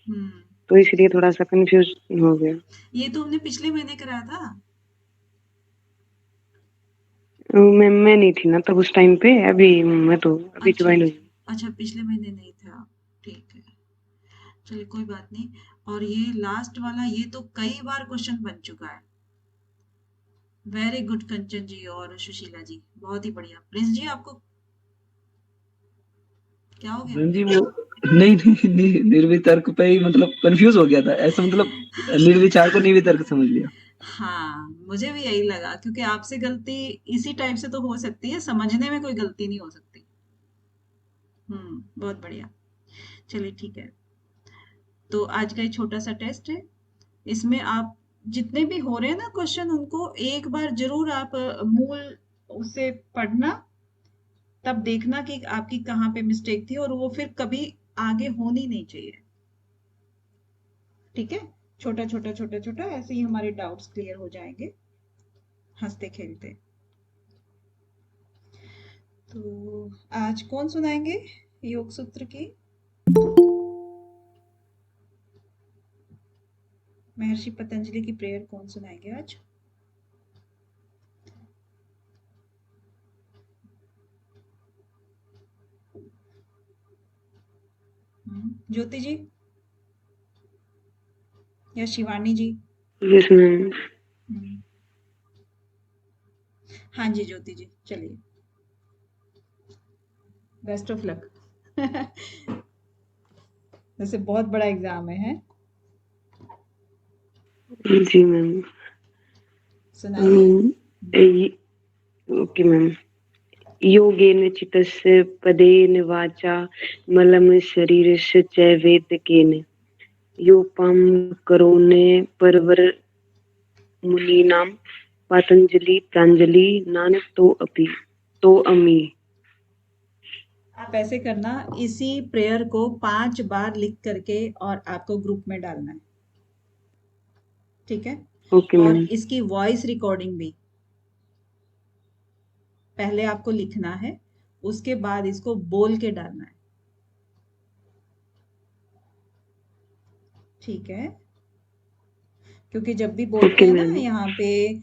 तो इसलिए थोड़ा सा कंफ्यूज हो गया। ये तो हमने पिछले महीने कराया था। मैं नहीं थी ना तब उस टाइम पे, अभी मैं तो अभी अच्छा ज्वाइन हुई। अच्छा, पिछले महीने नहीं थे आप। ठीक है, चलिए कोई बात नहीं। और ये लास्ट वाला, ये तो कई बार क्वेश्चन बन चुका है। वेरी गुड कंचन जी और सुशीला जी, बहुत ही बढ़िया। प्रिंस जी, आपको क्या हो गया? मैम जी वो नहीं नहीं नहीं, निर्वितर्क पे ही मतलब कंफ्यूज हो गया था ऐसा, मतलब निर्विचार को निर्वितर्क समझ लिया। हाँ, मुझे भी यही लगा, क्योंकि आपसे गलती इसी टाइप से तो हो सकती है, समझने में कोई गलती नहीं हो सकती। बहुत बढ़िया। चलिए ठीक है। तो आज का ये छोटा सा टेस्ट है। इसमें आप जितने भी हो रहे हैं ना क्वेश्चन, उनको एक बार जरूर आप मूल उसे पढ़ना, तब देखना कि आपकी कहाँ पे मिस्टेक थी, और वो फिर कभी आगे होनी नहीं चाहिए। ठीक है? छोटा छोटा छोटा छोटा ऐसे ही हमारे डाउट्स क्लियर हो जाएंगे, हंसते खेलते। तो आज कौन सुनाएंगे योग सूत्र की? महर्षि पतंजलि की प्रेयर कौन सुनाएंगे आज? ज्योति जी या Shivani ji? Yes ma'am. Hmm, हाँ जी ज्योति जी, चलिए। Best of luck. वैसे बहुत बड़ा एग्जाम है? जी मैम। सुनाइए। Okay ma'am. योगेन चित्तस्य पदेन वाचा मलम शरीरस्य च वेदकेन योपाम करोने परवर मुनीनां पतंजलि प्रांजलि नानक तो अमी। आप ऐसे करना, इसी प्रेयर को 5 बार लिख करके और आपको ग्रुप में डालना है। ठीक है? ओके और मैम। इसकी वॉइस रिकॉर्डिंग भी पहले आपको लिखना है, उसके बाद इसको बोल के डालना है। ठीक है? क्योंकि जब भी बोलते ओके हैं ना मैम। यहाँ पे,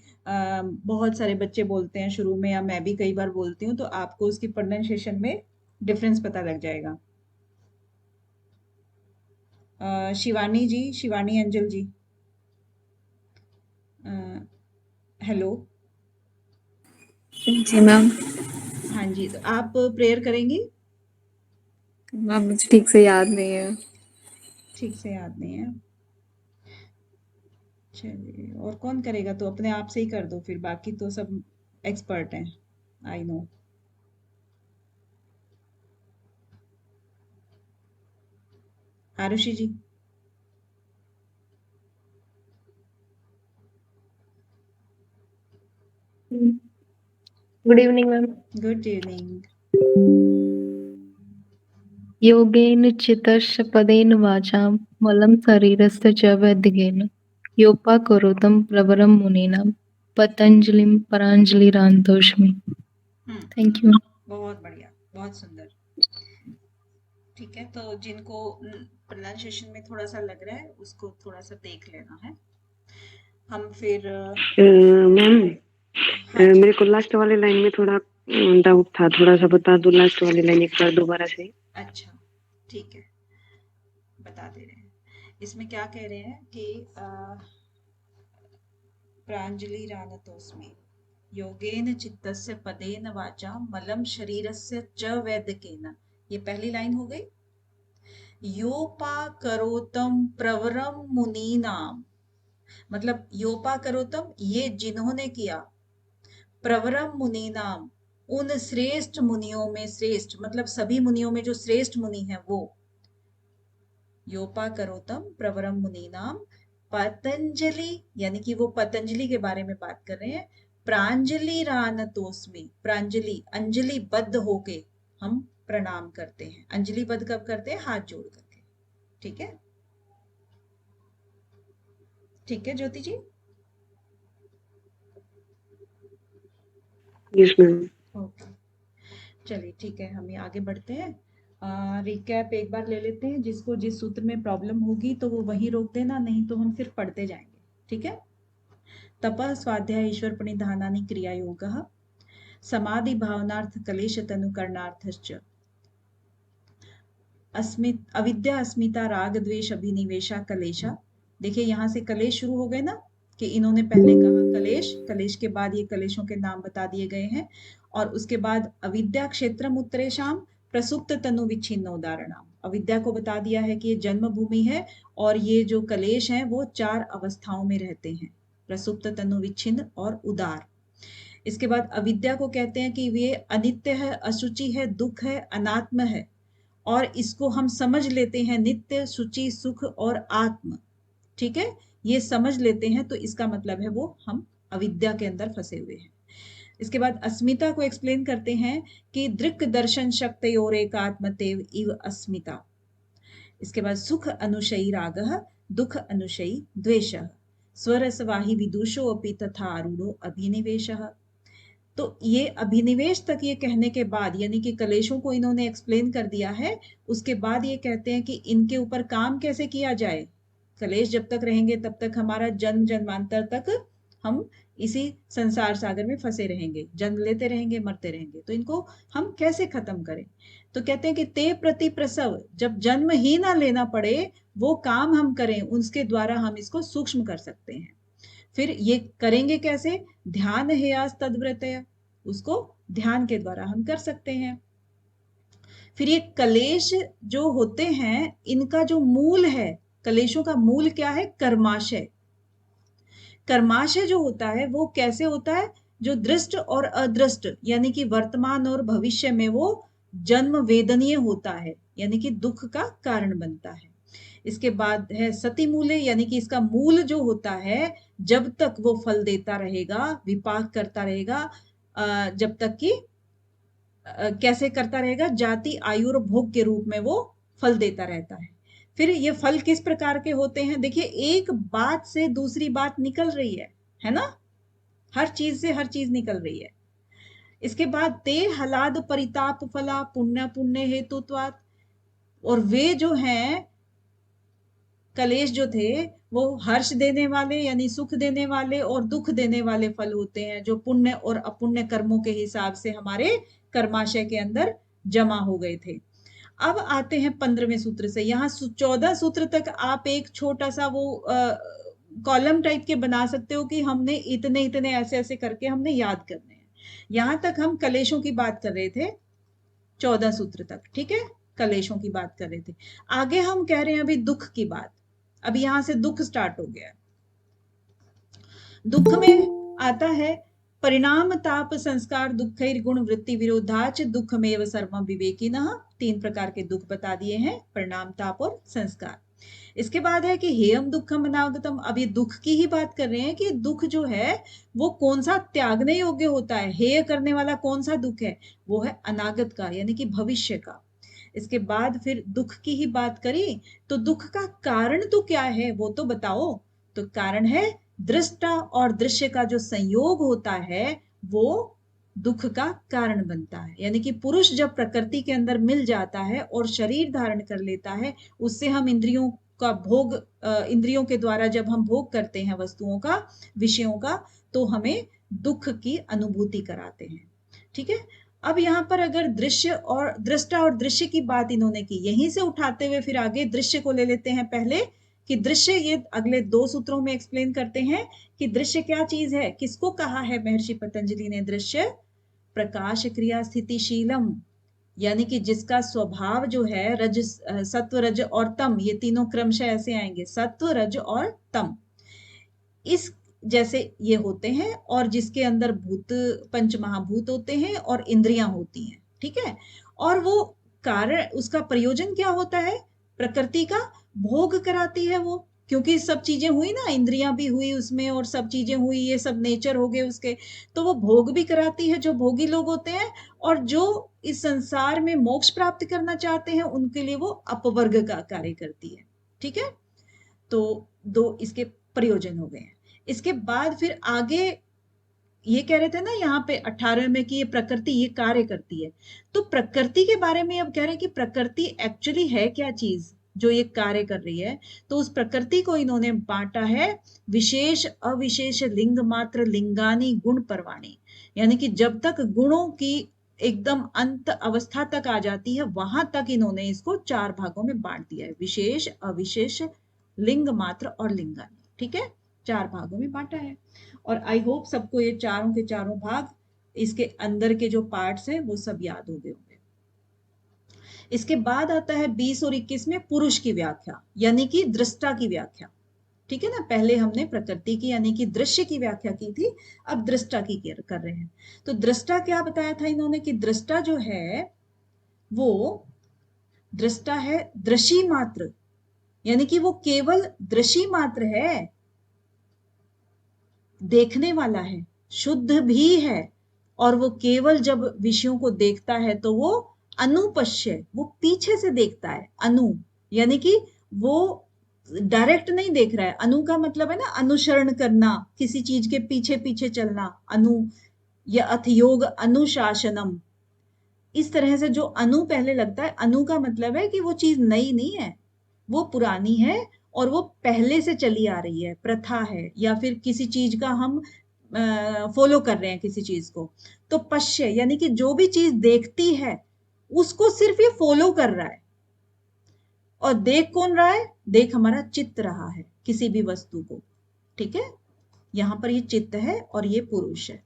बहुत सारे बच्चे बोलते हैं शुरू में, या मैं भी कई बार बोलती हूँ, तो आपको उसकी प्रोनाउंसिएशन में डिफरेंस पता लग जाएगा। शिवानी जी, शिवानी अंजल जी, हेलो। जी मैम। हाँ जी, तो आप प्रेयर करेंगी? मैम मुझे ठीक से याद नहीं है। ठीक से याद नहीं है? चलिए, और कौन करेगा? तो अपने आप से ही कर दो फिर, बाकी तो सब एक्सपर्ट हैं, I know. Arushi ji? Good evening ma'am. Good evening. योगेन चित्तस्य पदेन वाचां मलं शरीरस्य च वैद्यकेन योपाकरोतं प्रवरं मुनीनां पतंजलिं परांजलिरान्तोऽस्मि। हम्म, थैंक यू। बहुत बढ़िया, बहुत सुंदर। ठीक है, तो जिनको प्रोनाउंसिएशन में थोड़ा सा लग रहा है, उसको थोड़ा सा देख लेना है। हम फिर मैम, हाँ जी। मेरे को लास्ट वाली लाइन में थोड़ा डाउट था, थोड़ा सा बता दो लास्ट वाली लाइन एक बार दोबारा से। अच्छा, ठीक है, बता दे रहे हैं। इसमें क्या कह रहे हैं कि प्रांजलि रानतोस्मि योगेन चित्तस्य पदेन वाचा मलम शरीरस्य च वैद्यकेन। ये पहली लाइन हो गई। योपा करोतम प्रवरम मुनीनाम, मतलब योपा करोतम, ये जिन्होंने किया, प्रवरम मुनीनाम, उन श्रेष्ठ मुनियों में श्रेष्ठ, मतलब सभी मुनियों में जो श्रेष्ठ मुनि है वो। योपा करोतम प्रवरम मुनीनाम पतंजलि, यानी कि वो पतंजलि के बारे में बात कर रहे हैं। प्रांजलि रानतोस्मि, प्रांजलि अंजलि बद्ध होके हम प्रणाम करते हैं। अंजलि बद्ध कब करते हैं? हाथ जोड़ करके। ठीक है? ठीक है Jyoti ji? Yes ma'am. Okay, चलिए ठीक है, हम ये आगे बढ़ते हैं। रिकैप एक बार ले लेते हैं, जिसको जिस सूत्र में प्रॉब्लम होगी तो वो वही रोक देना, नहीं तो हम सिर्फ पढ़ते जाएंगे, ठीक है। तपः स्वाध्याय ईश्वर प्रणिधानानि क्रियायोगः समाधि भावनार्थ कलेश तनुकरणार्थश्च अविद्या अस्मिता राग द्वेष अभिनिवेशा कलेशा। देखिए यहाँ से कलेश शुरू हो गए ना, कि इन्होंने पहले कहा कलेश, कलेश के बाद ये कलेशों के नाम बता दिए गए हैं, और उसके बाद अविद्या क्षेत्रम उत्तरेशाम प्रसुप्त तनु विच्छिन्न उदाहरणाम। अविद्या को बता दिया है कि ये जन्म भूमि है, और ये जो कलेश हैं वो 4 अवस्थाओं में रहते हैं, प्रसुप्त तनु विच्छिन्न और उदार। इसके बाद अविद्या को कहते हैं कि ये अनित्य है, अशुचि है, दुख है, अनात्म है, और इसको हम समझ लेते हैं नित्य, शुचि, सुख और आत्म, ठीक है, ये समझ लेते हैं, तो इसका मतलब है वो हम अविद्या के अंदर फंसे हुए हैं। इसके बाद अस्मिता को एक्सप्लेन करते हैं कि दृक् दर्शन शक्ति और एकात्मतेव इव अस्मिता। इसके बाद सुख अनुशयी रागः, दुख अनुशयी द्वेषः, स्वरसवाही विदुषो अपि तथा आरूढ़ो अभिनिवेशः। तो ये अभिनिवेश तक ये कहने के बाद, यानी कि कलेशों को इन्होंने एक्सप्लेन कर दिया है, उसके बाद ये कहते हैं कि इनके ऊपर काम कैसे किया जाए। कलेश जब तक रहेंगे तब तक हमारा जन्म जन्मांतर तक हम इसी संसार सागर में फंसे रहेंगे, जन्म लेते रहेंगे, मरते रहेंगे, तो इनको हम कैसे खत्म करें। तो कहते हैं कि ते प्रति प्रसव, जब जन्म ही ना लेना पड़े वो काम हम करें, उसके द्वारा हम इसको सूक्ष्म कर सकते हैं। फिर ये करेंगे कैसे, ध्यान हेयास तद्व्रतया, उसको ध्यान के द्वारा हम कर सकते हैं। फिर ये कलेश जो होते हैं, इनका जो मूल है, कलेशों का मूल क्या है, कर्माशय। कर्माशय जो होता है वो कैसे होता है, जो दृष्ट और अदृष्ट, यानी कि वर्तमान और भविष्य में वो जन्म वेदनीय होता है, यानी कि दुख का कारण बनता है। इसके बाद है सती मूले, यानी कि इसका मूल जो होता है, जब तक वो फल देता रहेगा, विपाक करता रहेगा, जब तक कि कैसे करता रहेगा, जाति आयु और भोग के रूप में वो फल देता रहता है। फिर ये फल किस प्रकार के होते हैं, देखिए एक बात से दूसरी बात निकल रही है ना, हर चीज से हर चीज निकल रही है। इसके बाद ते हलाद परिताप फला पुण्य पुण्य हेतुत्वात्, और वे जो हैं कलेश जो थे वो हर्ष देने वाले, यानी सुख देने वाले और दुख देने वाले फल होते हैं, जो पुण्य और अपुण्य कर्मों के हिसाब से हमारे कर्माशय के अंदर जमा हो गए थे। अब आते हैं 15वें सूत्र से। यहाँ 14 सूत्र तक आप एक छोटा सा वो कॉलम टाइप के बना सकते हो कि हमने इतने इतने ऐसे ऐसे करके हमने याद करने हैं। यहाँ तक हम कलेशों की बात कर रहे थे, 14 सूत्र तक, ठीक है, कलेशों की बात कर रहे थे। आगे हम कह रहे हैं अभी दुख की बात। अभी यहां से दुख स्टार्ट हो गया। दुख में आता है परिणाम ताप संस्कार दुखैर गुण वृत्ति विरोधाच दुखमेव सर्वम विवेकिनः। 3 प्रकार के दुख बता दिए हैं, परिणाम ताप और संस्कार। इसके बाद है कि हेयम दुखम अनागतम। अब ये दुख की ही बात कर रहे हैं कि दुख जो है वो कौन सा त्यागने योग्य होता है, हेय करने वाला कौन सा दुख है, वो है अनागत का, यानी कि भविष्य का। इसके बाद फिर दुख की ही बात करी, तो दुख का कारण तो क्या है वो तो बताओ। तो कारण है दृष्टा और दृश्य का जो संयोग होता है वो दुख का कारण बनता है। यानी कि पुरुष जब प्रकृति के अंदर मिल जाता है और शरीर धारण कर लेता है, उससे हम इंद्रियों का भोग, इंद्रियों के द्वारा जब हम भोग करते हैं वस्तुओं का, विषयों का, तो हमें दुख की अनुभूति कराते हैं, ठीक है। अब यहाँ पर अगर दृश्य और दृष्टा और दृश्य की बात इन्होंने की, यहीं से उठाते हुए फिर आगे दृश्य को ले लेते हैं पहले, कि दृश्य ये अगले 2 सूत्रों में एक्सप्लेन करते हैं कि दृश्य क्या चीज है। किसको कहा है महर्षि पतंजलि ने दृश्य, प्रकाश क्रिया स्थितिशीलम, यानी कि जिसका स्वभाव जो है रज, सत्व, रज और तम, ये तीनों क्रमशः ऐसे आएंगे, सत्व, रज और तम, इस जैसे ये होते हैं, और जिसके अंदर भूत, पंच महाभूत होते हैं और इंद्रियां होती हैं, ठीक है। और वो कारण, उसका प्रयोजन क्या होता है, प्रकृति का भोग कराती है वो, क्योंकि सब चीजें हुई ना, इंद्रियां भी हुई उसमें और सब चीजें हुई, ये सब नेचर हो गए उसके, तो वो भोग भी कराती है जो भोगी लोग होते हैं, और जो इस संसार में मोक्ष प्राप्त करना चाहते हैं उनके लिए वो अपवर्ग का कार्य करती है, ठीक है। तो 2 इसके प्रयोजन हो गए हैं। इसके बाद फिर आगे ये कह रहे थे ना यहाँ पे 18 में कि ये प्रकृति ये कार्य करती है, तो प्रकृति के बारे में अब कह रहे हैं कि प्रकृति एक्चुअली है क्या चीज जो ये कार्य कर रही है। तो उस प्रकृति को इन्होंने बांटा है विशेष अविशेष लिंग मात्र लिंगानी गुण परवाणी, यानी कि जब तक गुणों की एकदम अंत अवस्था तक आ जाती है वहां तक इन्होंने इसको 4 भागों में बांट दिया है, विशेष अविशेष लिंग मात्र और लिंगानी। ठीक है, 4 भागों में बांटा है। और आई होप सबको ये चारों के चारों भाग, इसके अंदर के जो पार्ट्स हैं वो सब याद हो गए होंगे। इसके बाद आता है 20 और 21 में पुरुष की व्याख्या, यानी कि दृष्टा की व्याख्या। ठीक है ना, पहले हमने प्रकृति की यानी कि दृश्य की व्याख्या की थी, अब दृष्टा की कर रहे हैं। तो दृष्टा क्या बताया था इन्होंने कि दृष्टा जो है वो दृष्टा है दृशी मात्र, यानी कि वो केवल दृशी मात्र है, देखने वाला है, शुद्ध भी है, और वो केवल जब विषयों को देखता है तो वो अनुपश्य, वो पीछे से देखता है। अनु यानी कि वो डायरेक्ट नहीं देख रहा है। अनु का मतलब है ना अनुसरण करना, किसी चीज के पीछे पीछे चलना, अनु या अथयोग अनुशासनम। इस तरह से जो अनु पहले लगता है, अनु का मतलब है कि वो चीज नई नहीं है, वो पुरानी है और वो पहले से चली आ रही है, प्रथा है, या फिर किसी चीज का हम फॉलो कर रहे हैं किसी चीज को। तो पश्य यानी कि जो भी चीज देखती है उसको सिर्फ ये फॉलो कर रहा है। और देख कौन रहा है? देख हमारा चित्त रहा है किसी भी वस्तु को। ठीक है, यहां पर ये चित्त है और ये पुरुष है।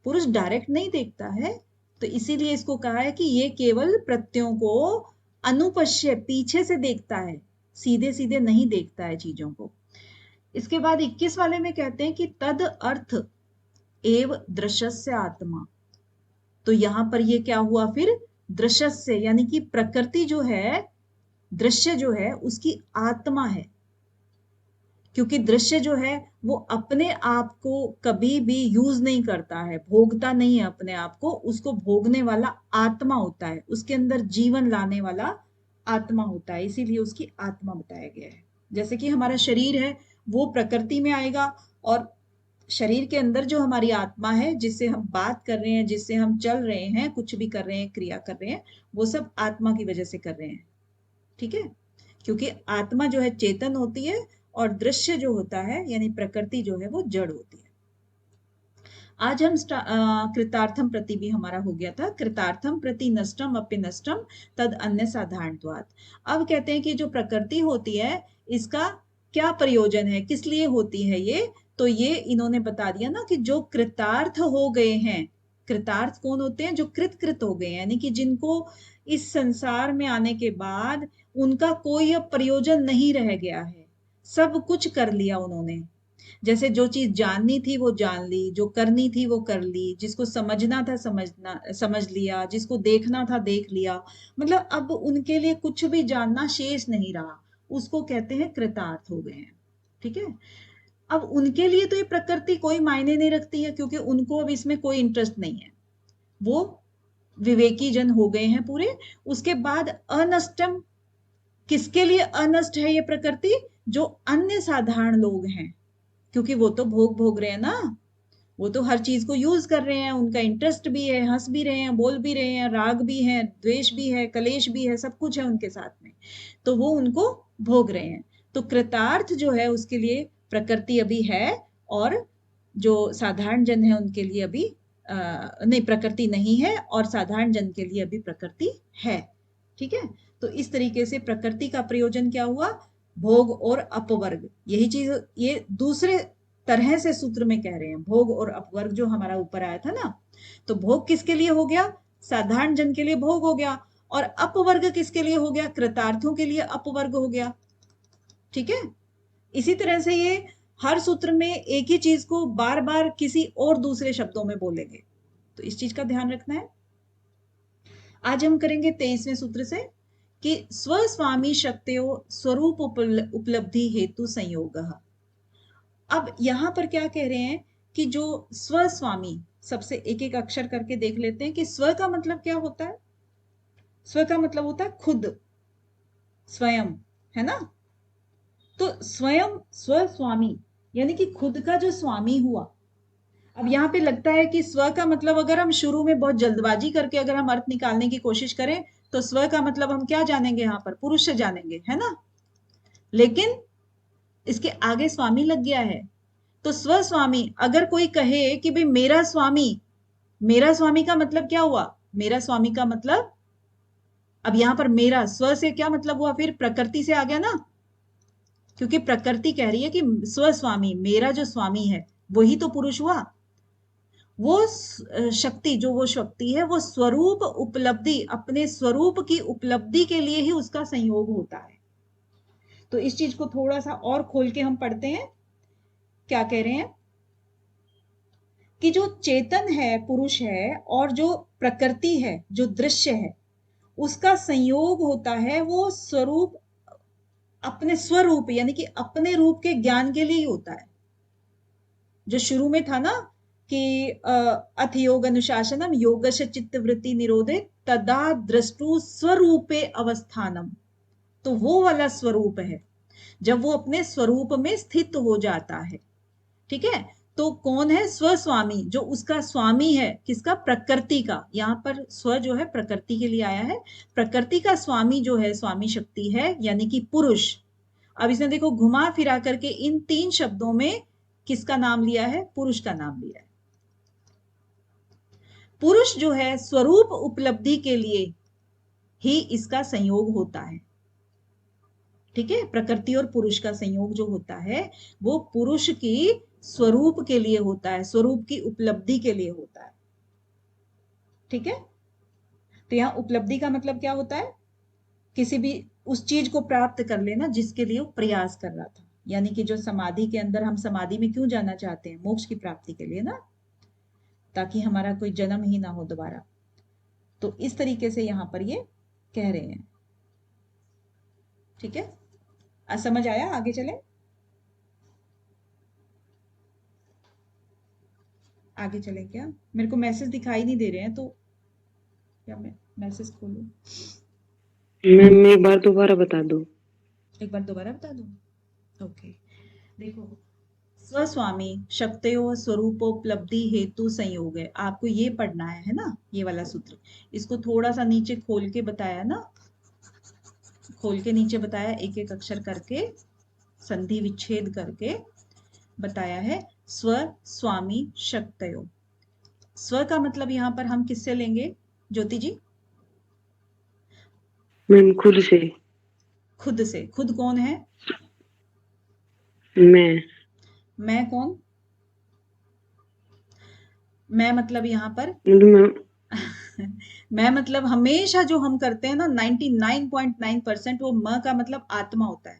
पुरुष डायरेक्ट नहीं देखता है, तो इसीलिए इसको कहा है कि ये केवल प्रत्ययों को अनुपश्य पीछे से देखता है, सीधे सीधे नहीं देखता है चीजों को। इसके बाद 21 वाले में कहते हैं कि तद अर्थ एव दृश्यस्य आत्मा। तो यहां पर ये क्या हुआ फिर? दृश्यस्य यानी कि प्रकृति जो है, दृश्य जो है उसकी आत्मा है, क्योंकि दृश्य जो है वो अपने आप को कभी भी यूज नहीं करता है, भोगता नहीं है अपने आप को, उसको भोगने वाला आत्मा होता है, उसके अंदर जीवन लाने वाला आत्मा होता है, इसीलिए उसकी आत्मा बताया गया है। जैसे कि हमारा शरीर है वो प्रकृति में आएगा, और शरीर के अंदर जो हमारी आत्मा है, जिससे हम बात कर रहे हैं, जिससे हम चल रहे हैं, कुछ भी कर रहे हैं, क्रिया कर रहे हैं, वो सब आत्मा की वजह से कर रहे हैं। ठीक है, क्योंकि आत्मा जो है चेतन होती है और दृश्य जो होता है यानी प्रकृति जो है वो जड़ होती है। आज हम कृतार्थम प्रति भी हमारा हो गया था। कृतार्थम प्रति नष्टम अपि नष्टम तद अन्य साधारणत्वात्। अब कहते हैं कि जो प्रकृति होती है इसका क्या प्रयोजन है, किस लिए होती है ये? तो ये इन्होंने बता दिया ना कि जो कृतार्थ हो गए हैं, कृतार्थ कौन होते हैं? जो कृत हो गए हैं, यानी कि जिनको इस संसार में आने के बाद उनका कोई अब प्रयोजन नहीं रह गया है, सब कुछ कर लिया उन्होंने। जैसे जो चीज जाननी थी वो जान ली, जो करनी थी वो कर ली, जिसको समझना था समझ लिया, जिसको देखना था देख लिया, मतलब अब उनके लिए कुछ भी जानना शेष नहीं रहा, उसको कहते हैं कृतार्थ हो गए हैं। ठीक है, अब उनके लिए तो ये प्रकृति कोई मायने नहीं रखती है, क्योंकि उनको अब इसमें कोई इंटरेस्ट नहीं है, वो विवेकी जन हो गए हैं पूरे। उसके बाद अनष्टम, किसके लिए अनष्ट है ये प्रकृति? जो अन्य साधारण लोग हैं, क्योंकि वो तो भोग रहे हैं ना, वो तो हर चीज को यूज कर रहे हैं, उनका इंटरेस्ट भी है, हंस भी रहे हैं, बोल भी रहे हैं, राग भी है, द्वेष भी है, कलेश भी है, सब कुछ है उनके साथ में, तो वो उनको भोग रहे हैं। तो कृतार्थ जो है उसके लिए प्रकृति अभी है, और जो साधारण जन है उनके लिए अभी नहीं, प्रकृति नहीं है, और साधारण जन के लिए अभी प्रकृति है। ठीक है, तो इस तरीके से प्रकृति का प्रयोजन क्या हुआ? भोग और अपवर्ग। यही चीज ये दूसरे तरह से सूत्र में कह रहे हैं, भोग और अपवर्ग जो हमारा ऊपर आया था ना, तो भोग किसके लिए हो गया? साधारण जन के लिए भोग हो गया, और अपवर्ग किसके लिए हो गया? कृतार्थों के लिए अपवर्ग हो गया। ठीक है, इसी तरह से ये हर सूत्र में एक ही चीज को बार बार किसी और दूसरे शब्दों में बोलेंगे, तो इस चीज का ध्यान रखना है। आज हम करेंगे 23वें सूत्र से कि स्वस्वामी शक्त्यो स्वरूप उपलब्धि हेतु संयोग। अब यहां पर क्या कह रहे हैं कि जो स्वस्वामी, सबसे एक एक अक्षर करके देख लेते हैं कि स्व का मतलब क्या होता है? स्व का मतलब होता है खुद, स्वयं, है ना? तो स्वयं स्वस्वामी यानी कि खुद का जो स्वामी हुआ, अब यहाँ पे लगता है कि स्व का मतलब अगर हम शुरू में बहुत जल्दबाजी करके अगर हम अर्थ निकालने की कोशिश करें तो स्व का मतलब हम क्या जानेंगे, यहाँ पर पुरुष से जानेंगे, है ना। लेकिन इसके आगे स्वामी लग गया है, तो स्व स्वामी अगर कोई कहे कि भाई मेरा स्वामी का मतलब क्या हुआ, मेरा स्वामी का मतलब, अब यहां पर मेरा स्व से क्या मतलब हुआ, फिर प्रकृति से आ गया ना, क्योंकि प्रकृति कह रही है कि स्व स्वामी, मेरा जो स्वामी है वही तो पुरुष हुआ। वो शक्ति, जो वो शक्ति है, वो स्वरूप उपलब्धि, अपने स्वरूप की उपलब्धि के लिए ही उसका संयोग होता है। तो इस चीज को थोड़ा सा और खोल के हम पढ़ते हैं, क्या कह रहे हैं कि जो चेतन है, पुरुष है, और जो प्रकृति है, जो दृश्य है, उसका संयोग होता है, वो स्वरूप, अपने स्वरूप यानी कि अपने रूप के ज्ञान के लिए ही होता है। जो शुरू में था ना कि अथ योग अनुशासनम योगश चित्त वृत्ति निरोधे तदा दृष्टु स्वरूपे अवस्थानम, तो वो वाला स्वरूप है जब वो अपने स्वरूप में स्थित हो जाता है। ठीक है, तो कौन है स्वस्वामी, जो उसका स्वामी है, किसका, प्रकृति का। यहाँ पर स्व जो है प्रकृति के लिए आया है, प्रकृति का स्वामी जो है, स्वामी शक्ति है, यानी कि पुरुष। अब इसने देखो घुमा फिरा करके इन 3 शब्दों में किसका नाम लिया है, पुरुष का नाम लिया है। पुरुष जो है स्वरूप उपलब्धि के लिए ही इसका संयोग होता है। ठीक है, प्रकृति और पुरुष का संयोग जो होता है वो पुरुष की स्वरूप के लिए होता है, स्वरूप की उपलब्धि के लिए होता है। ठीक है, तो यहां उपलब्धि का मतलब क्या होता है, किसी भी उस चीज को प्राप्त कर लेना जिसके लिए वो प्रयास कर रहा था। यानी कि जो समाधि के अंदर, हम समाधि में क्यों जाना चाहते हैं, मोक्ष की प्राप्ति के लिए ना, ताकि हमारा कोई जन्म ही ना हो दोबारा। तो इस तरीके से यहां पर ये कह रहे हैं। ठीक है, समझ आया, आगे चले, आगे चले क्या, मेरे को मैसेज दिखाई नहीं दे रहे हैं, तो क्या मैं मैसेज खोलूं, मैम एक बार दोबारा बता दो। एक बार दोबारा बता दूं, ओके। देखो, स्वस्वामी शक्तयो स्वरूपोपलब्धि हेतु संयोग है, आपको ये पढ़ना है ना, ये वाला सूत्र। इसको थोड़ा सा नीचे खोल के बताया ना, खोल के नीचे बताया, एक एक अक्षर करके संधि विच्छेद करके बताया है। स्व स्वामी शक्तयो, स्व का मतलब यहां पर हम किससे लेंगे ज्योति जी, मैम खुद से। खुद से, खुद कौन है, मैं कौन, मैं मतलब यहां पर मैम मैं मतलब हमेशा जो हम करते हैं ना 99.9% वो म का मतलब आत्मा होता है।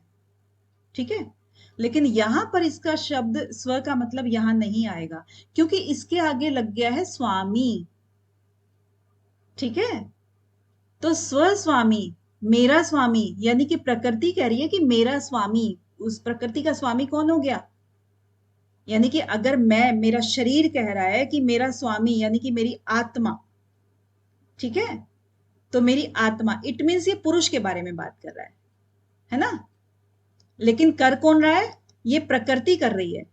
ठीक है, लेकिन यहां पर इसका शब्द स्व का मतलब यहां नहीं आएगा, क्योंकि इसके आगे लग गया है स्वामी। ठीक है, तो स्व स्वामी, मेरा स्वामी, यानी कि प्रकृति कह रही है कि मेरा स्वामी, उस प्रकृति का स्वामी कौन हो गया, यानी कि अगर मेरा शरीर कह रहा है कि मेरा स्वामी यानी कि मेरी आत्मा, ठीक है, तो मेरी आत्मा, इट मीन्स ये पुरुष के बारे में बात कर रहा है ना। लेकिन कर कौन रहा है, ये प्रकृति कर रही है।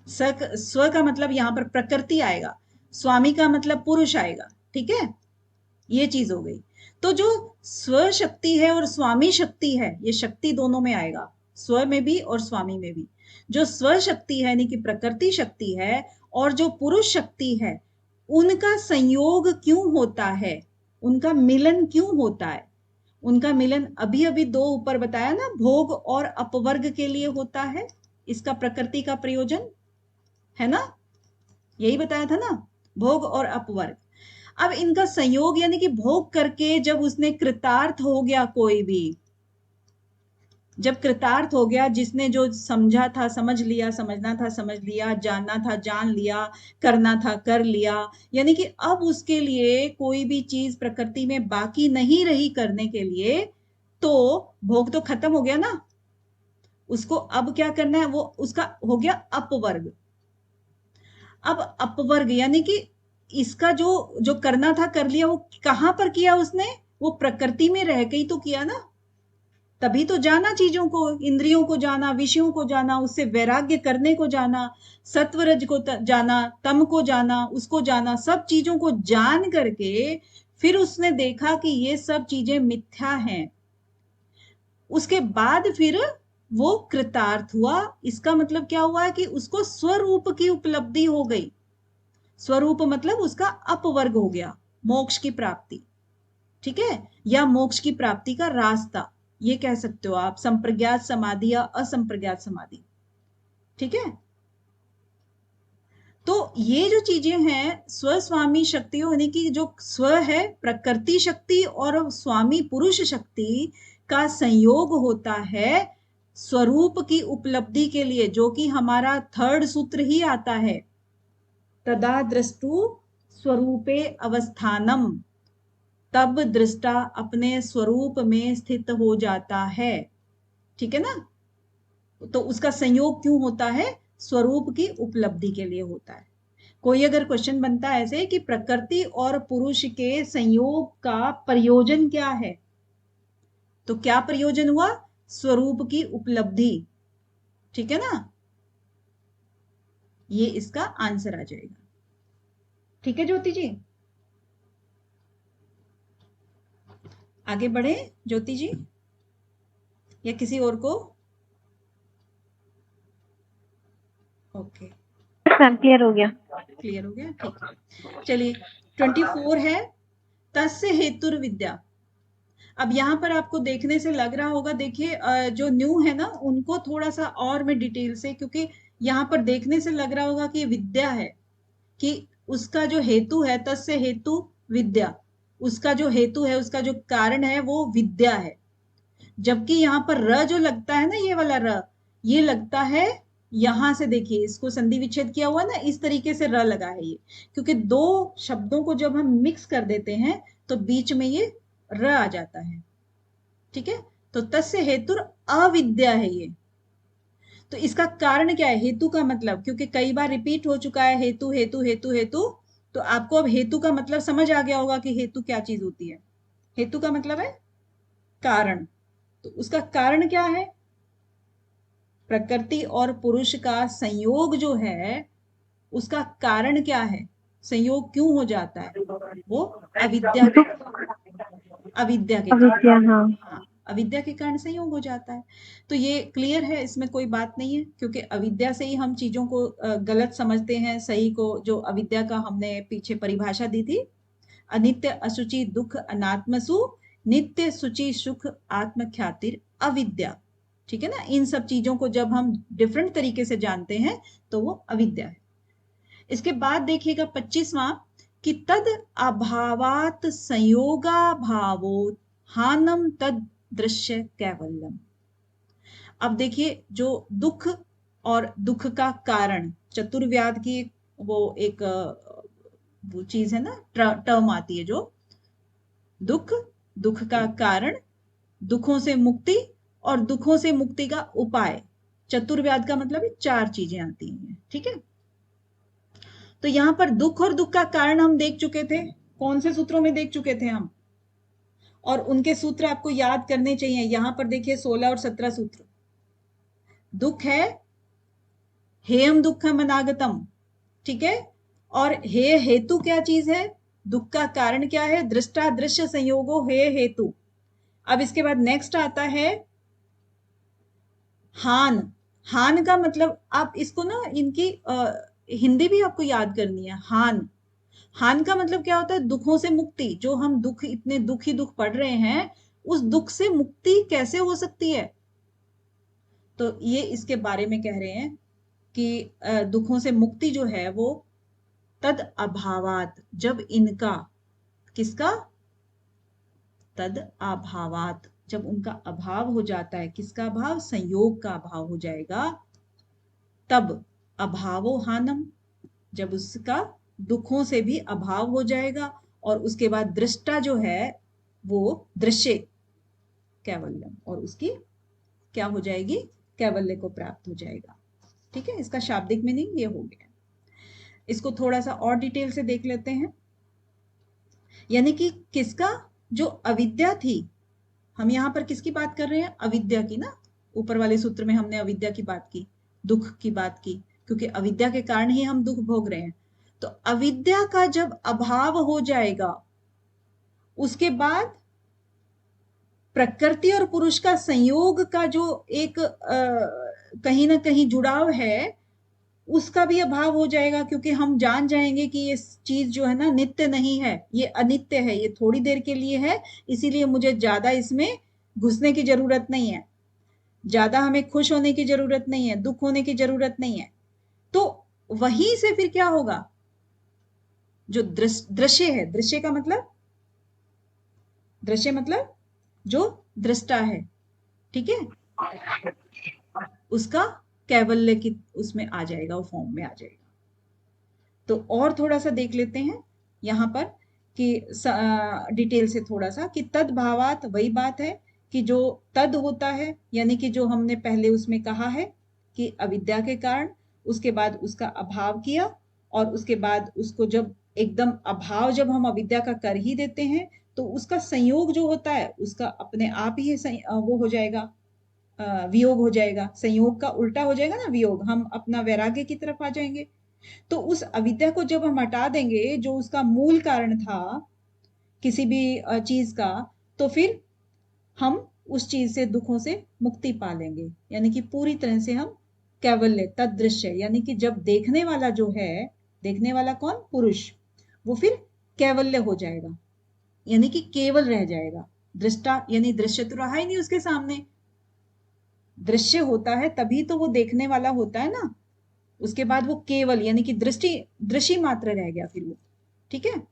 स्व का मतलब यहां पर प्रकृति आएगा, स्वामी का मतलब पुरुष आएगा। ठीक है, ये चीज हो गई। तो जो स्व शक्ति है और स्वामी शक्ति है, ये शक्ति दोनों में आएगा, स्व में भी और स्वामी में भी। जो स्व शक्ति है यानी कि प्रकृति शक्ति है, और जो पुरुष शक्ति है, उनका संयोग क्यों होता है, उनका मिलन क्यों होता है। उनका मिलन अभी अभी 2 ऊपर बताया ना, भोग और अपवर्ग के लिए होता है, इसका प्रकृति का प्रयोजन है ना, यही बताया था ना, भोग और अपवर्ग। अब इनका संयोग यानी कि भोग करके जब उसने कृतार्थ हो गया, कोई भी जब कृतार्थ हो गया, जिसने जो समझा था समझ लिया, समझना था समझ लिया, जानना था जान लिया, करना था कर लिया, यानी कि अब उसके लिए कोई भी चीज प्रकृति में बाकी नहीं रही करने के लिए, तो भोग तो खत्म हो गया ना, उसको अब क्या करना है, वो उसका हो गया अपवर्ग। अब अपवर्ग यानी कि इसका जो करना था कर लिया, वो कहां पर किया उसने, वो प्रकृति में रह के ही तो किया ना, तभी तो जाना चीजों को, इंद्रियों को जाना, विषयों को जाना, उससे वैराग्य करने को जाना, सत्वरज को जाना, तम को जाना, उसको जाना, सब चीजों को जान करके फिर उसने देखा कि ये सब चीजें मिथ्या हैं। उसके बाद फिर वो कृतार्थ हुआ। इसका मतलब क्या हुआ कि उसको स्वरूप की उपलब्धि हो गई। स्वरूप मतलब उसका अपवर्ग हो गया, मोक्ष की प्राप्ति, ठीक है, या मोक्ष की प्राप्ति का रास्ता, ये कह सकते हो आप, संप्रज्ञात समाधि या असंप्रज्ञात समाधि, ठीक है। तो ये जो चीजें हैं, स्वस्वामी शक्ति, यानी कि जो स्व है प्रकृति शक्ति और स्वामी पुरुष शक्ति का संयोग होता है स्वरूप की उपलब्धि के लिए, जो कि हमारा थर्ड सूत्र ही आता है, तदा दृष्टु स्वरूपे अवस्थानम, तब दृष्टा अपने स्वरूप में स्थित हो जाता है, ठीक है ना। तो उसका संयोग क्यों होता है? स्वरूप की उपलब्धि के लिए होता है। कोई अगर क्वेश्चन बनता है ऐसे कि प्रकृति और पुरुष के संयोग का प्रयोजन क्या है, तो क्या प्रयोजन हुआ? स्वरूप की उपलब्धि, ठीक है ना, ये इसका आंसर आ जाएगा। ठीक है ज्योति जी, आगे बढ़े ज्योति जी या किसी और को? ओके, क्लियर हो गया। क्लियर हो गया, ठीक है। चलिए 24 है तस्य हेतुर विद्या। अब यहाँ पर आपको देखने से लग रहा होगा, देखिए जो न्यू है ना उनको थोड़ा सा और मैं डिटेल से, क्योंकि यहाँ पर देखने से लग रहा होगा कि विद्या है, कि उसका जो हेतु है तस्य हेतु विद्या, उसका जो हेतु है, उसका जो कारण है वो विद्या है। जबकि यहाँ पर र जो लगता है ना, ये वाला र, ये लगता है यहां से, देखिए इसको संधि विच्छेद किया हुआ ना, इस तरीके से र लगा है ये, क्योंकि दो शब्दों को जब हम मिक्स कर देते हैं तो बीच में ये र आ जाता है, ठीक है। तो तस्य हेतुर अविद्या है ये। तो इसका कारण क्या है? हेतु का मतलब, क्योंकि कई बार रिपीट हो चुका है हेतु हेतु हेतु हेतु, तो आपको अब हेतु का मतलब समझ आ गया होगा कि हेतु क्या चीज होती है। हेतु का मतलब है कारण। तो उसका कारण क्या है? प्रकृति और पुरुष का संयोग जो है उसका कारण क्या है? संयोग क्यों हो जाता है? वो अविद्या के कारण। अविद्या, हाँ। हाँ, अविद्या के कारण संयोग हो जाता है। तो ये क्लियर है, इसमें कोई बात नहीं है, क्योंकि अविद्या से ही हम चीजों को गलत समझते हैं, सही को, जो अविद्या का हमने पीछे परिभाषा दी थी, अनित्य अशुचि दुख अनात्मसु, नित्य सुचि सुख आत्मख्यातिर अविद्या, ठीक है ना। इन सब चीजों को जब हम डिफरेंट तरीके से जानते हैं तो वो अविद्या है। इसके बाद देखिएगा 25वां, कि तद अभावात संयोगा भावो हानम तद दृश्य कैवल्यम। अब देखिए, जो दुख और दुख का कारण, चतुर्व्याध की वो एक वो चीज है ना, टर्म आती है, जो दुख, दुख का कारण, दुखों से मुक्ति और दुखों से मुक्ति का उपाय। चतुर्व्याध का मतलब 4 चीजें आती हैं, ठीक है। तो यहां पर दुख और दुख का कारण हम देख चुके थे, कौन से सूत्रों में देख चुके थे हम, और उनके सूत्र आपको याद करने चाहिए। यहां पर देखिए 16 और 17 सूत्र। दुख है हेयम दुखम अनागतम, ठीक है, और हे हेतु क्या चीज है? दुख का कारण क्या है? दृष्टा दृश्य संयोगो हे हेतु। अब इसके बाद नेक्स्ट आता है हान। हान का मतलब, आप इसको ना, इनकी हिंदी भी आपको याद करनी है। हान, हान का मतलब क्या होता है? दुखों से मुक्ति। जो हम दुख, इतने दुख ही दुख पढ़ रहे हैं, उस दुख से मुक्ति कैसे हो सकती है? तो ये इसके बारे में कह रहे हैं कि दुखों से मुक्ति जो है वो तद अभावात, जब इनका, किसका? तद अभावात, जब उनका अभाव हो जाता है। किसका अभाव? संयोग का अभाव हो जाएगा। तब अभावो हानम, जब उसका दुखों से भी अभाव हो जाएगा, और उसके बाद दृष्टा जो है वो दृश्य कैवल्यम, और उसकी क्या हो जाएगी? कैवल्य को प्राप्त हो जाएगा, ठीक है। इसका शाब्दिक मीनिंग ये हो गया। इसको थोड़ा सा और डिटेल से देख लेते हैं। यानी कि किसका? जो अविद्या थी, हम यहाँ पर किसकी बात कर रहे हैं? अविद्या की ना। ऊपर वाले सूत्र में हमने अविद्या की बात की, दुख की बात की, क्योंकि अविद्या के कारण ही हम दुख भोग रहे हैं। तो अविद्या का जब अभाव हो जाएगा, उसके बाद प्रकृति और पुरुष का संयोग का जो एक कहीं ना कहीं जुड़ाव है, उसका भी अभाव हो जाएगा, क्योंकि हम जान जाएंगे कि ये चीज जो है ना नित्य नहीं है, ये अनित्य है, ये थोड़ी देर के लिए है, इसीलिए मुझे ज्यादा इसमें घुसने की जरूरत नहीं है, ज्यादा हमें खुश होने की जरूरत नहीं है, दुख होने की जरूरत नहीं है। तो वहीं से फिर क्या होगा? जो दृश्य है, दृश्य का मतलब, दृश्य मतलब जो दृष्टा है, ठीक है, उसका कैवल्य की उसमें आ जाएगा, वो फॉर्म में आ जाएगा। तो और थोड़ा सा देख लेते हैं यहाँ पर कि डिटेल से थोड़ा सा, कि तद भावात, वही बात है कि जो तद होता है, यानी कि जो हमने पहले उसमें कहा है कि अविद्या के कारण, उसके बाद उसका अभाव किया, और उसके बाद उसको जब एकदम अभाव जब हम अविद्या का कर ही देते हैं, तो उसका संयोग जो होता है उसका अपने आप ही वो हो जाएगा, वियोग हो जाएगा। संयोग का उल्टा हो जाएगा ना वियोग, हम अपना वैराग्य की तरफ आ जाएंगे। तो उस अविद्या को जब हम हटा देंगे, जो उसका मूल कारण था किसी भी चीज का, तो फिर हम उस चीज से, दुखों से मुक्ति पा लेंगे, यानी कि पूरी तरह से हम कैवल्य, तदृश्य, यानी कि जब देखने वाला जो है, देखने वाला कौन? पुरुष, वो फिर कैवल्य हो जाएगा, यानी कि केवल रह जाएगा। दृष्टा यानी दृश्य तो रहा ही नहीं उसके सामने। दृश्य होता है तभी तो वो देखने वाला होता है ना, उसके बाद वो केवल यानी कि दृष्टि मात्र रह गया फिर वो। ठीक है,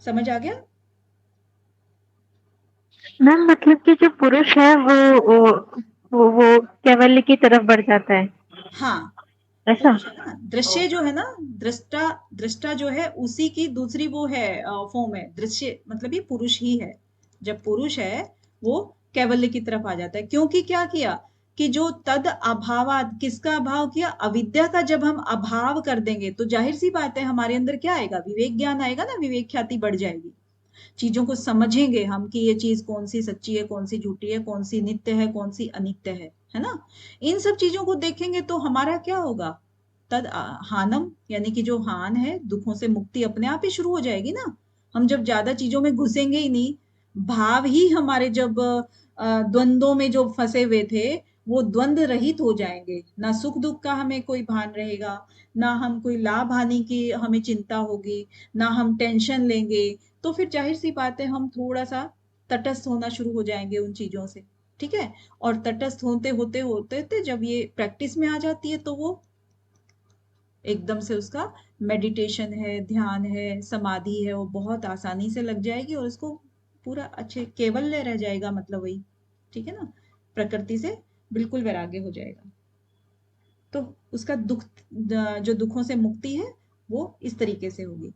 समझ आ गया? मैम मतलब कि जो पुरुष है वो कैवल्य की तरफ बढ़ जाता है, हाँ, ऐसा? पुरुष है ना, दृश्य जो है ना, दृष्टा जो है उसी की दूसरी वो है, फॉर्म है। दृश्य मतलब ये पुरुष ही है। जब पुरुष है वो कैवल्य की तरफ आ जाता है, क्योंकि क्या किया कि जो तद अभावात, किसका अभाव किया? अविद्या का जब हम अभाव कर देंगे, तो जाहिर सी बात है हमारे अंदर क्या आएगा? विवेक ज्ञान आएगा ना, विवेक ख्याति बढ़ जाएगी। चीजों को समझेंगे हम कि ये चीज कौन सी सच्ची है, कौन सी झूठी है, कौन सी नित्य है, कौन सी अनित्य है ना? इन सब चीजों को देखेंगे तो हमारा क्या होगा? तद हानम, यानी कि जो हान है, दुखों से मुक्ति अपने आप ही शुरू हो जाएगी ना। हम जब ज्यादा चीजों में घुसेंगे ही नहीं, भाव ही हमारे जब द्वंद्वों में जो फंसे हुए थे, वो द्वंद्व रहित हो जाएंगे। ना सुख दुख का हमें कोई भान रहेगा, ना हम कोई लाभ हानि की हमें चिंता होगी, ना हम टेंशन लेंगे। तो फिर जाहिर सी बात है हम थोड़ा सा तटस्थ होना शुरू हो जाएंगे उन चीजों से। ठीक है, और तटस्थ होते होते होते जब ये प्रैक्टिस में आ जाती है, तो वो एकदम से उसका मेडिटेशन है, ध्यान है, समाधि है, वो बहुत आसानी से लग जाएगी, और उसको पूरा अच्छे केवल्य रह जाएगा, मतलब वही। ठीक है ना, प्रकृति से बिल्कुल वैराग्य हो जाएगा। तो उसका दुख, जो दुखों से मुक्ति है, वो इस तरीके से होगी।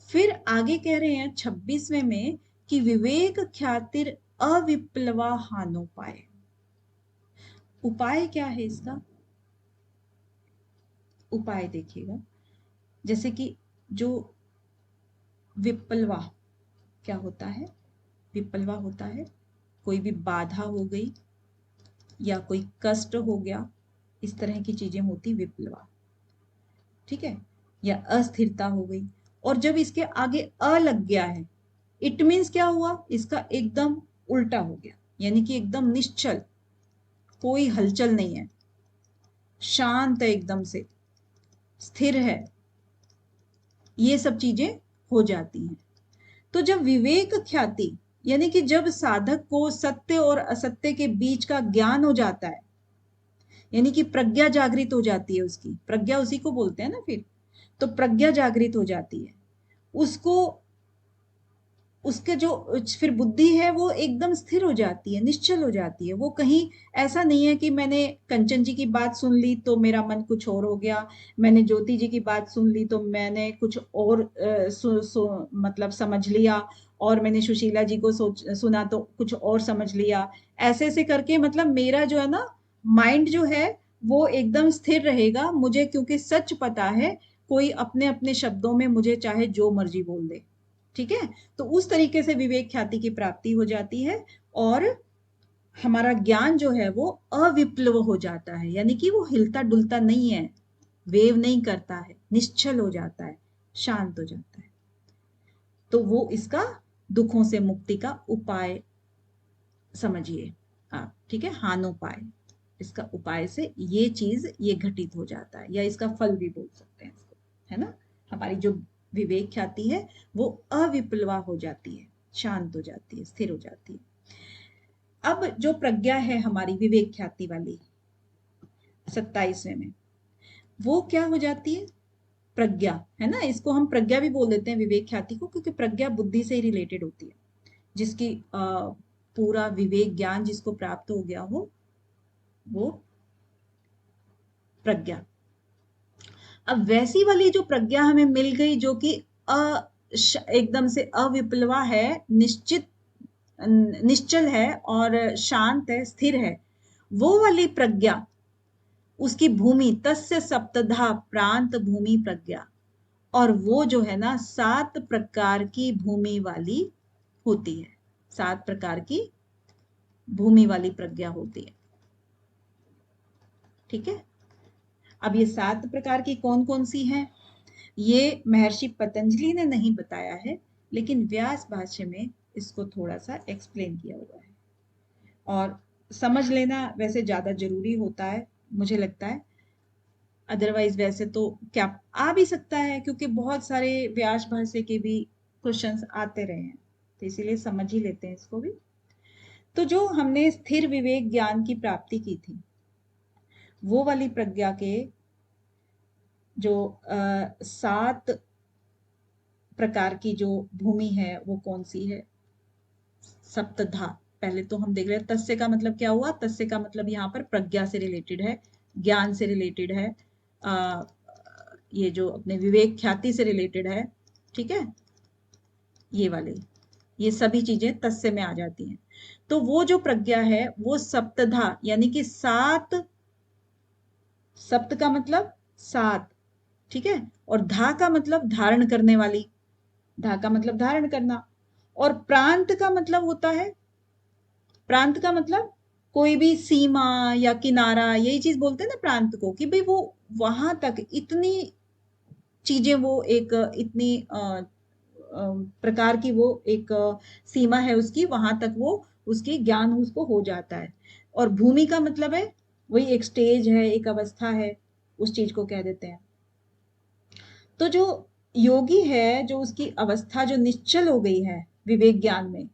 फिर आगे कह रहे हैं 26वें में कि विवेक ख्यातिर अविप्लवा हानोपाय। उपाय क्या है इसका? उपाय देखिएगा, जैसे कि जो विप्लवा क्या होता है? विप्लवा होता है कोई भी बाधा हो गई या कोई कष्ट हो गया, इस तरह की चीजें होती विप्लवा। ठीक है, या अस्थिरता हो गई, और जब इसके आगे अ लग गया है, इट मीन्स क्या हुआ? इसका एकदम उल्टा हो गया, यानी कि एकदम निश्चल, कोई हलचल नहीं है, शांत है, एकदम से स्थिर है, ये सब चीजें हो जाती हैं। तो जब विवेक ख्याति, यानी कि जब साधक को सत्य और असत्य के बीच का ज्ञान हो जाता है, यानी कि प्रज्ञा जागृत हो जाती है, उसकी प्रज्ञा उसी को बोलते हैं ना फिर, तो प्रज्ञा जागृत हो जाती है, उसको, उसके जो फिर बुद्धि है वो एकदम स्थिर हो जाती है, निश्चल हो जाती है। वो कहीं ऐसा नहीं है कि मैंने कंचन जी की बात सुन ली तो मेरा मन कुछ और हो गया, मैंने ज्योति जी की बात सुन ली तो मैंने कुछ और मतलब समझ लिया, और मैंने सुशीला जी को सुना तो कुछ और समझ लिया। ऐसे ऐसे करके मतलब मेरा जो है ना माइंड जो है वो एकदम स्थिर रहेगा, मुझे क्योंकि सच पता है, कोई अपने अपने शब्दों में मुझे चाहे जो मर्जी बोल दे। ठीक है, तो उस तरीके से विवेक ख्याति की प्राप्ति हो जाती है, और हमारा ज्ञान जो है वो अविप्लव हो जाता है, यानी कि वो हिलता डुलता नहीं है, वेव नहीं करता है, निश्चल हो जाता है, शांत हो जाता है। तो वो इसका दुखों से मुक्ति का उपाय समझिए आप, ठीक है, हानोपाय, इसका उपाय से ये चीज ये घटित हो जाता है, या इसका फल भी बोल सकते हैं इसको, है ना। हमारी जो विवेक ख्याति है वो अविप्लवा हो जाती है, शांत हो जाती है, स्थिर हो जाती है। अब जो प्रज्ञा है हमारी विवेक ख्याति वाली 27वें में, वो क्या हो जाती है, प्रज्ञा, है ना, इसको हम प्रज्ञा भी बोल देते हैं विवेक ख्याति को, क्योंकि प्रज्ञा बुद्धि से ही रिलेटेड होती है, जिसकी पूरा विवेक ज्ञान जिसको प्राप्त हो गया हो वो प्रज्ञा। अब वैसी वाली जो प्रज्ञा हमें मिल गई जो कि एकदम से अविप्लवा है, निश्चल है और शांत है, स्थिर है, वो वाली प्रज्ञा, उसकी भूमि तस्य सप्तधा प्रांत भूमि प्रज्ञा, और वो जो है ना 7 प्रकार की भूमि वाली होती है, 7 प्रकार की भूमि वाली प्रज्ञा होती है, ठीक है। अब ये 7 प्रकार की कौन कौन सी हैं, ये महर्षि पतंजलि ने नहीं बताया है, लेकिन व्यास भाष्य में इसको थोड़ा सा एक्सप्लेन किया हुआ है, और समझ लेना वैसे ज्यादा जरूरी होता है मुझे लगता है। अदरवाइज वैसे तो क्या आ भी सकता है, क्योंकि बहुत सारे व्यास भाष्य के भी क्वेश्चंस आते रहे हैं, तो इसीलिए समझ ही लेते हैं इसको भी। तो जो हमने स्थिर विवेक ज्ञान की प्राप्ति की थी, वो वाली प्रज्ञा के जो 7 प्रकार की जो भूमि है वो कौन सी है, सप्तधा। पहले तो हम देख रहे हैं तस्य का मतलब क्या हुआ, तस्य का मतलब यहाँ पर प्रज्ञा से रिलेटेड है, ज्ञान से रिलेटेड है, ये जो अपने विवेक ख्याति से रिलेटेड है, ठीक है, ये वाले, ये सभी चीजें तस्य में आ जाती हैं। तो वो जो प्रज्ञा है वो सप्तधा, यानी कि 7, सप्त का मतलब 7, ठीक है, और धा का मतलब धारण करने वाली, धा का मतलब धारण करना, और प्रांत का मतलब होता है, प्रांत का मतलब कोई भी सीमा या किनारा, यही चीज बोलते हैं ना प्रांत को, कि भाई वो वहां तक इतनी चीजें, वो एक इतनी प्रकार की वो एक सीमा है उसकी, वहां तक वो उसकी ज्ञान उसको हो जाता है। और भूमि का मतलब है वही एक स्टेज है, एक अवस्था है, उस चीज को कह देते हैं। तो जो योगी है, जो उसकी अवस्था जो निश्चल हो गई है विवेक ज्ञान में,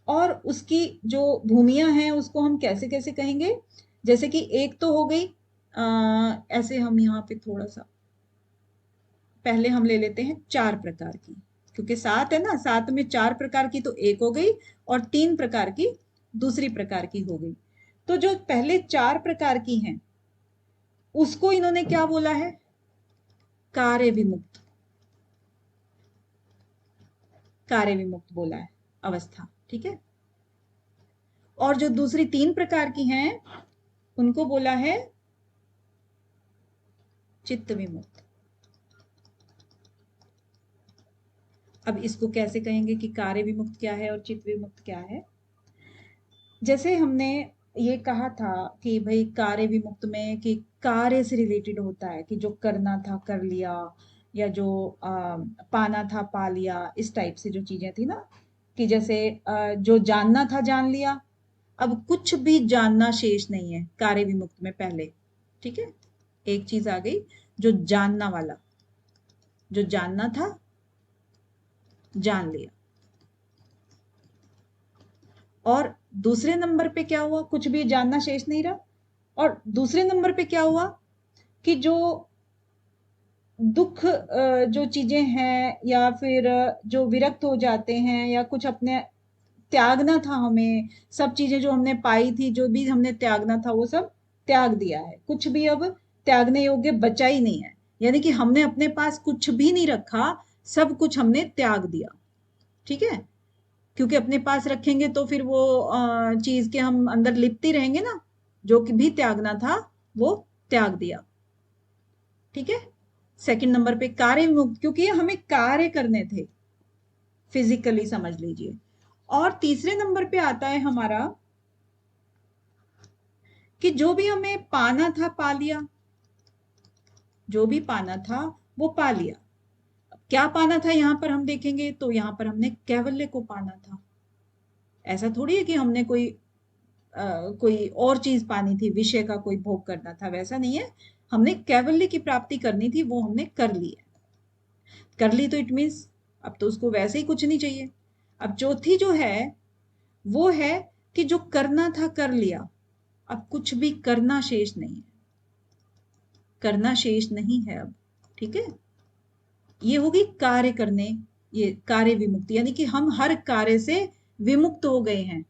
और उसकी जो भूमियां हैं उसको हम कैसे कैसे कहेंगे, जैसे कि एक तो हो गई ऐसे, हम यहाँ पे थोड़ा सा पहले हम ले लेते हैं 4 प्रकार की, क्योंकि 7 है ना, 7 में 4 प्रकार की तो एक हो गई, और 3 प्रकार की दूसरी प्रकार की हो गई। तो जो पहले 4 प्रकार की हैं उसको इन्होंने क्या बोला है, कार्य विमुक्त, कार्य विमुक्त बोला है अवस्था, ठीक है। और जो दूसरी 3 प्रकार की हैं उनको बोला है चित्त विमुक्त। अब इसको कैसे कहेंगे कि कार्य विमुक्त क्या है और चित्त विमुक्त क्या है। जैसे हमने ये कहा था कि भाई कार्य विमुक्त में कि कार्य से रिलेटेड होता है, कि जो करना था कर लिया, या जो पाना था पा लिया, इस टाइप से जो चीजें थी ना, कि जैसे जो जानना था जान लिया, अब कुछ भी जानना शेष नहीं है कार्य विमुक्त में पहले, ठीक है। एक चीज आ गई जो जानना वाला, जो जानना था जान लिया। और दूसरे नंबर पे क्या हुआ, कुछ भी जानना शेष नहीं रहा। और दूसरे नंबर पे क्या हुआ कि जो दुख जो चीजें हैं, या फिर जो विरक्त हो जाते हैं, या कुछ अपने त्यागना था हमें, सब चीजें जो हमने पाई थी, जो भी हमने त्यागना था वो सब त्याग दिया है, कुछ भी अब त्यागने योग्य बचा ही नहीं है, यानी कि हमने अपने पास कुछ भी नहीं रखा, सब कुछ हमने त्याग दिया, ठीक है। क्योंकि अपने पास रखेंगे तो फिर वो चीज के हम अंदर लिपते रहेंगे ना, जो कि भी त्यागना था वो त्याग दिया, ठीक है। सेकंड नंबर पे कार्य मुक्त, क्योंकि हमें कार्य करने थे, फिजिकली समझ लीजिए। और तीसरे नंबर पे आता है हमारा कि जो भी हमें पाना था पा लिया, जो भी पाना था वो पा लिया। क्या पाना था यहां पर हम देखेंगे तो यहां पर हमने कैवल्य को पाना था। ऐसा थोड़ी है कि हमने कोई और चीज पानी थी, विषय का कोई भोग करना था, वैसा नहीं है। हमने कैवल्य की प्राप्ति करनी थी, वो हमने कर ली है। कर ली तो इट मीन्स अब तो उसको वैसे ही कुछ नहीं चाहिए। अब चौथी जो है वो है कि जो करना था कर लिया, अब कुछ भी करना शेष नहीं है, करना शेष नहीं है अब। ठीक है, ये होगी कार्य करने, ये कार्य विमुक्ति, यानी कि हम हर कार्य से विमुक्त हो गए हैं।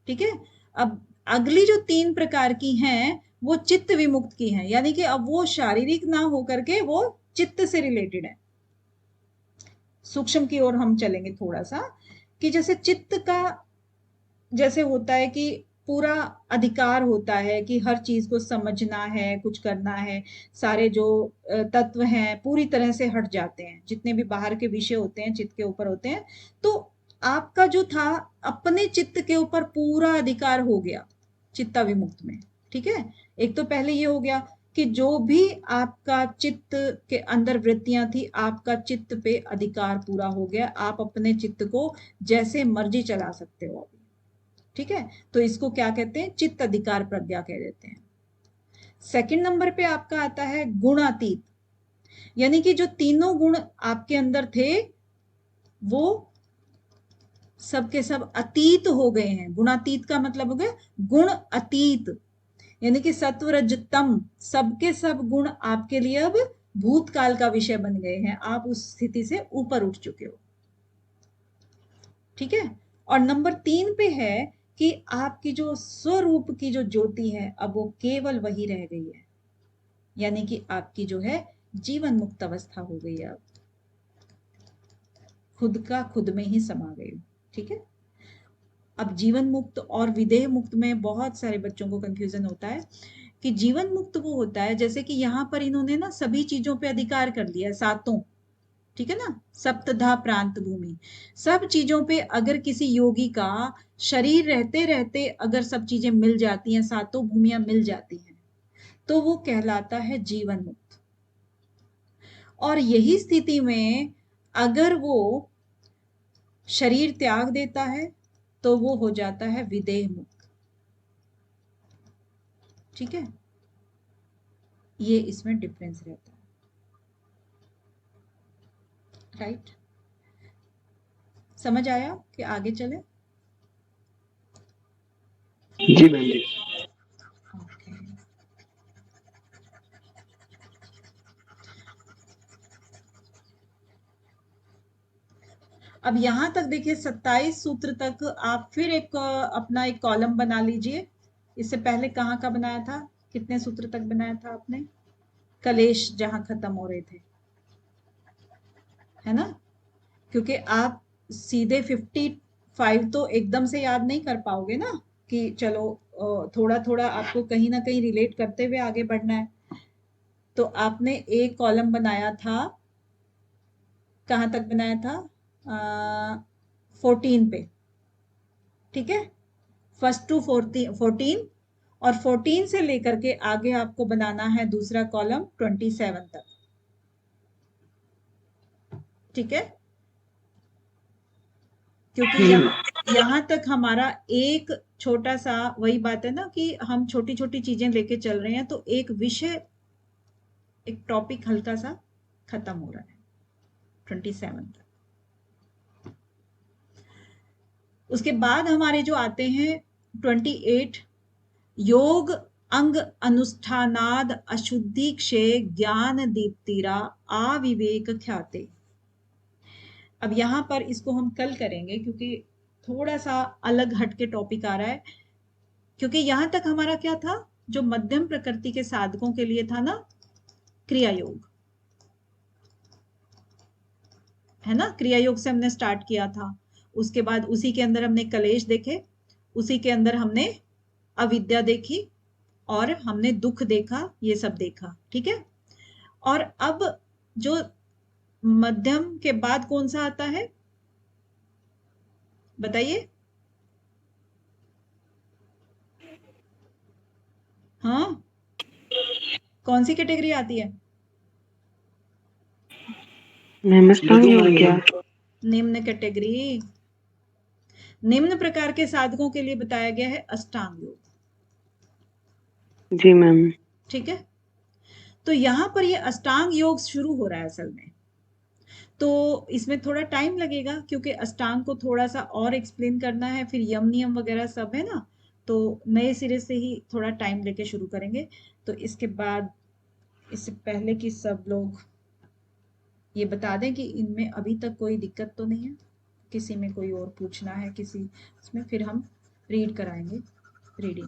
ठीक है, अब अगली जो 3 प्रकार की हैं वो चित्त विमुक्त की हैं, यानी कि अब वो शारीरिक ना होकर के वो चित्त से रिलेटेड है। सूक्ष्म की ओर हम चलेंगे थोड़ा सा, कि जैसे चित्त का जैसे होता है कि पूरा अधिकार होता है कि हर चीज को समझना है, कुछ करना है, सारे जो तत्व हैं पूरी तरह से हट जाते हैं, जितने भी बाहर के विषय होते हैं चित्त के ऊपर होते हैं। तो आपका जो था अपने चित्त के ऊपर पूरा अधिकार हो गया चित्ता विमुक्त में। ठीक है, एक तो पहले ये हो गया कि जो भी आपका चित्त के अंदर वृत्तियां थी, आपका चित्त पे अधिकार पूरा हो गया, आप अपने चित्त को जैसे मर्जी चला सकते हो अभी। ठीक है, तो इसको क्या कहते हैं, चित्त अधिकार प्रज्ञा कह देते हैं। सेकंड नंबर पे आपका आता है गुणातीत, यानी कि जो तीनों गुण आपके अंदर थे वो सब के सब अतीत हो गए हैं। गुणातीत का मतलब हो गया गुण अतीत, यानी कि सत्व रज तम सबके सब गुण आपके लिए अब भूतकाल का विषय बन गए हैं, आप उस स्थिति से ऊपर उठ चुके हो। ठीक है, और नंबर 3 पे है कि आपकी जो स्वरूप की जो ज्योति है अब वो केवल वही रह गई है, यानी कि आपकी जो है जीवन मुक्त अवस्था हो गई है, अब खुद का खुद में ही समा गई हो। ठीक है, अब जीवन मुक्त और विदेह मुक्त में बहुत सारे बच्चों को कंफ्यूजन होता है कि जीवन मुक्त वो होता है जैसे कि यहां पर इन्होंने ना सभी चीजों पे अधिकार कर लिया, सातों। ठीक है ना, सप्तधा प्रांत भूमि, सब चीजों पे अगर किसी योगी का शरीर रहते रहते अगर सब चीजें मिल जाती हैं, सातों भूमियां मिल जाती हैं, तो वो कहलाता है जीवन मुक्त। और यही स्थिति में अगर वो शरीर त्याग देता है तो वो हो जाता है विदेह मुक्त। ठीक है, ये इसमें डिफरेंस रहता है। राइट, समझ आया कि आगे चले? जी मैम जी। ओके, अब यहां तक देखिए 27 सूत्र तक आप फिर एक अपना एक कॉलम बना लीजिए। इससे पहले कहाँ का बनाया था, कितने सूत्र तक बनाया था आपने, कलेश जहां खत्म हो रहे थे, है ना? क्योंकि आप सीधे 55 तो एकदम से याद नहीं कर पाओगे ना, कि चलो थोड़ा थोड़ा आपको कहीं ना कहीं रिलेट करते हुए आगे बढ़ना है। तो आपने एक कॉलम बनाया था, कहाँ तक बनाया था, 14 पे। ठीक है, फर्स्ट टू 14, और 14 से लेकर के आगे आपको बनाना है दूसरा कॉलम 27 तक। ठीक है, क्योंकि यहां तक हमारा एक छोटा सा वही बात है ना कि हम छोटी छोटी चीजें लेके चल रहे हैं, तो एक विषय, एक टॉपिक हल्का सा खत्म हो रहा है 27 तक। उसके बाद हमारे जो आते हैं 28, योग अंग अनुष्ठानाद अशुद्धि क्षय ज्ञान दीप्तिरा अविवेक ख्याते। अब यहां पर इसको हम कल करेंगे क्योंकि थोड़ा सा अलग हटके टॉपिक आ रहा है। क्योंकि यहां तक हमारा क्या था, जो मध्यम प्रकृति के साधकों के लिए था ना, क्रिया योग, है ना, क्रिया योग से हमने स्टार्ट किया था। उसके बाद उसी के अंदर हमने कलेश देखे, उसी के अंदर हमने अविद्या देखी, और हमने दुख देखा, ये सब देखा। ठीक है, और अब जो मध्यम के बाद कौन सा आता है, बताइए। हाँ, कौन सी कैटेगरी आती है? मैम अष्टांग योग क्या? निम्न कैटेगरी, निम्न प्रकार के साधकों के लिए बताया गया है अष्टांग योग। जी मैम। ठीक है, तो यहां पर ये अष्टांग योग शुरू हो रहा है असल में, तो इसमें थोड़ा टाइम लगेगा क्योंकि अष्टांग को थोड़ा सा और एक्सप्लेन करना है, फिर यम नियम वगैरह सब है ना, तो नए सिरे से ही थोड़ा टाइम लेके शुरू करेंगे। तो इसके बाद, इससे पहले कि सब लोग ये बता दें कि इनमें अभी तक कोई दिक्कत तो नहीं है, किसी में कोई और पूछना है किसी इसमें, फिर हम रीड कराएंगे रीडिंग।